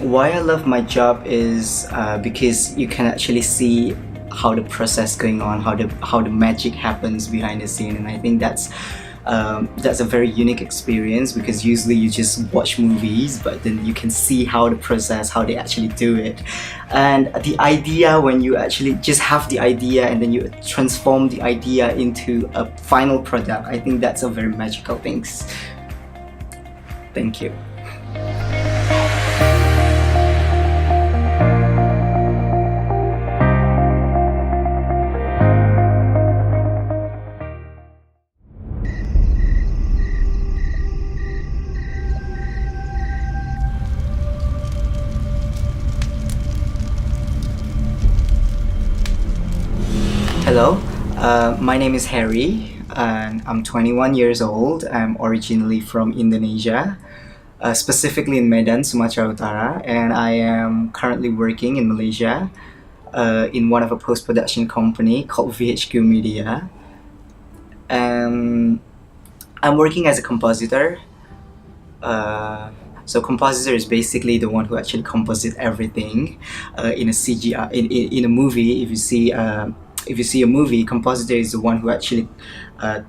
Why I love my job is because you can actually see how the process going on, how the magic happens behind the scene, and I think that's a very unique experience because usually you just watch movies, but then you can see how the process, how they actually do it, and the idea when you actually just have the idea and then you transform the idea into a final product. I think that's a very magical thing. Thank you. Hello, my name is Hary and I'm 21 years old. I'm originally from Indonesia, specifically in Medan, Sumatera Utara, and I am currently working in Malaysia in one of a post-production company called VHQ Media. And I'm working as a compositor. So compositor is basically the one who actually composites everything in a CGI in a movie. If you see a movie, compositor is the one who actually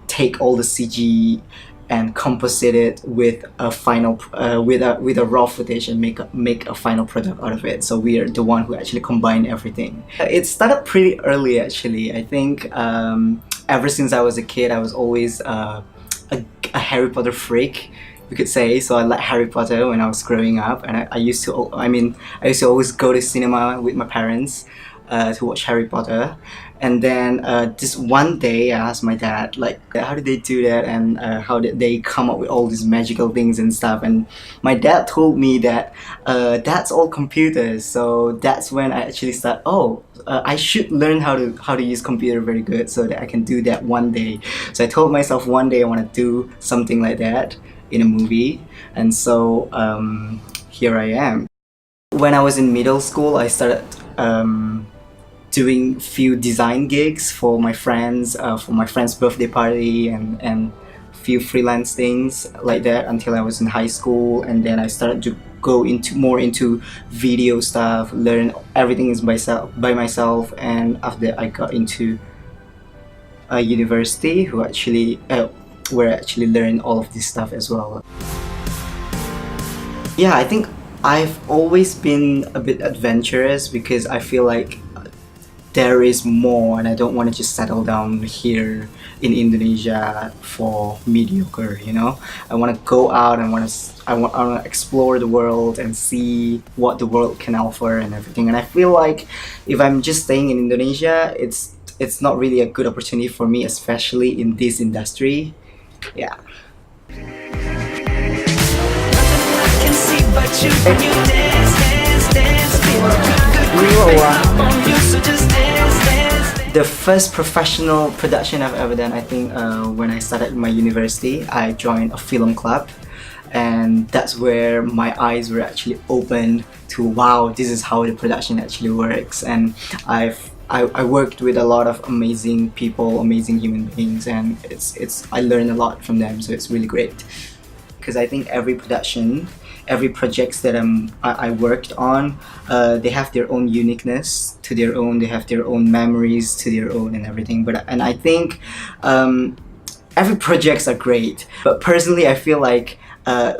take all the CG and composite it with a final with a raw footage and make a final product out of it. So we are the one who actually combine everything. It started pretty early actually. I think ever since I was a kid, I was always a Harry Potter freak, you could say. So I liked Harry Potter when I was growing up, and I used to always go to cinema with my parents to watch Harry Potter. And then this one day I asked my dad, like, how did they do that, and how did they come up with all these magical things and stuff. And my dad told me that that's all computers. So that's when I actually start, I should learn how to use computer very good so that I can do that one day. So I told myself one day I want to do something like that in a movie, and so here I am. When I was in middle school, I started doing few design gigs for my friends' birthday party and few freelance things like that until I was in high school, and then I started to go more into video stuff, learn everything is by myself, and after that I got into a university where I actually learned all of this stuff as well. Yeah, I think I've always been a bit adventurous because I feel like there is more, and I don't want to just settle down here in Indonesia for mediocre, you know? I want to go out and I want to explore the world and see what the world can offer and everything. And I feel like if I'm just staying in Indonesia, it's not really a good opportunity for me, especially in this industry. Yeah. The first professional production I've ever done, I think when I started my university, I joined a film club, and that's where my eyes were actually opened to, wow, this is how the production actually works. And I worked with a lot of amazing people, amazing human beings, and I learned a lot from them, so it's really great. Because I think every production, every projects that I worked on, they have their own uniqueness to their own, they have their own memories to their own and everything. And I think every projects are great, but personally I feel like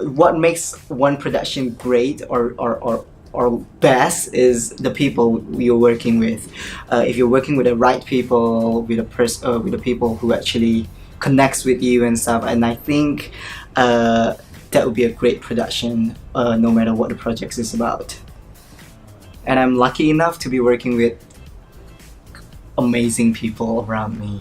what makes one production great or best is the people you're working with. If you're working with the right people, with the people who actually connects with you and stuff, and I think that would be a great production, no matter what the project is about. And I'm lucky enough to be working with amazing people around me.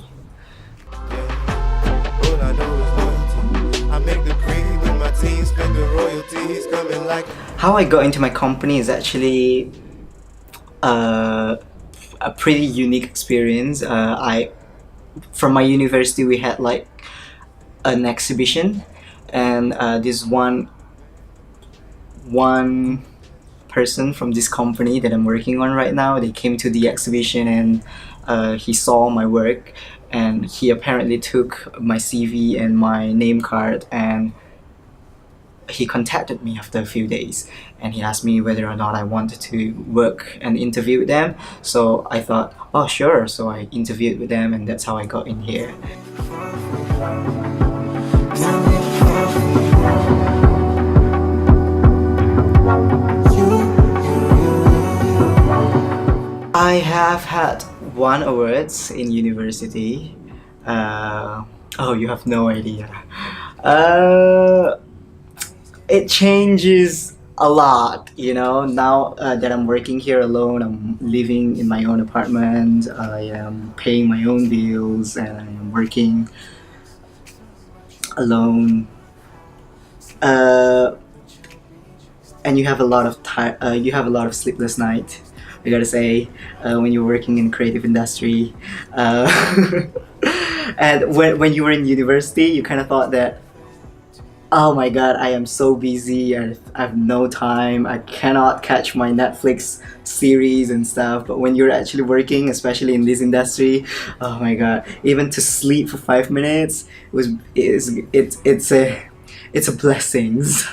How I got into my company is actually a pretty unique experience. From my university, we had like an exhibition, and this one person from this company that I'm working on right now, they came to the exhibition, and he saw my work, and he apparently took my CV and my name card, and he contacted me after a few days, and he asked me whether or not I wanted to work and interview with them. So I thought, oh sure. So I interviewed with them, and that's how I got in here. I have had one awards in university. Oh, you have no idea. Uh, it changes a lot, you know. Now that I'm working here alone, I'm living in my own apartment. I am paying my own bills, and I am working alone. Uh, and you have a lot of you have a lot of sleepless night. I gotta say, when you're working in creative industry, uh, and when you were in university, you kind of thought that, oh my god, I am so busy. I have no time. I cannot catch my Netflix series and stuff. But when you're actually working, especially in this industry, oh my god, even to sleep for 5 minutes it's a blessings.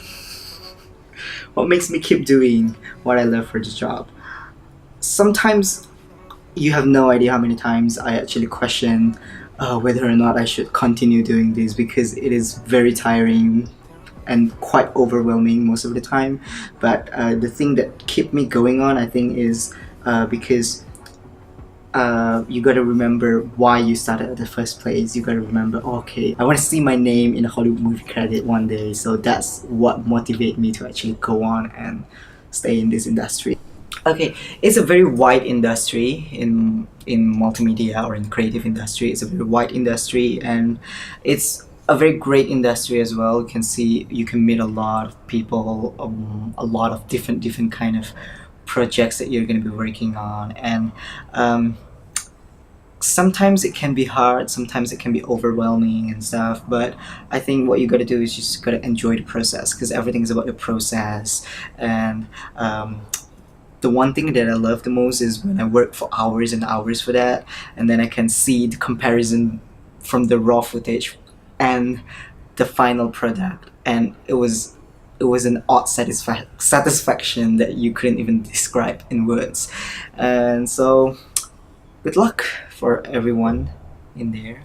What makes me keep doing what I love for the job. Sometimes you have no idea how many times I actually question whether or not I should continue doing this, because it is very tiring and quite overwhelming most of the time. But the thing that keep me going on, I think, is because you got to remember why you started at the first place. You got to remember, okay, I want to see my name in a Hollywood movie credit one day. So that's what motivates me to actually go on and stay in this industry. Okay, it's a very wide industry in multimedia or in creative industry. It's a very wide industry, and it's a very great industry as well. You can see, you can meet a lot of people, a lot of different kind of projects that you're going to be working on, and sometimes it can be hard, sometimes it can be overwhelming and stuff. But I think what you got to do is just got to enjoy the process, because everything is about the process. And the one thing that I love the most is when I work for hours and hours for that, and then I can see the comparison from the raw footage and the final product, and it was an odd satisfaction that you couldn't even describe in words. And so, good luck for everyone in there.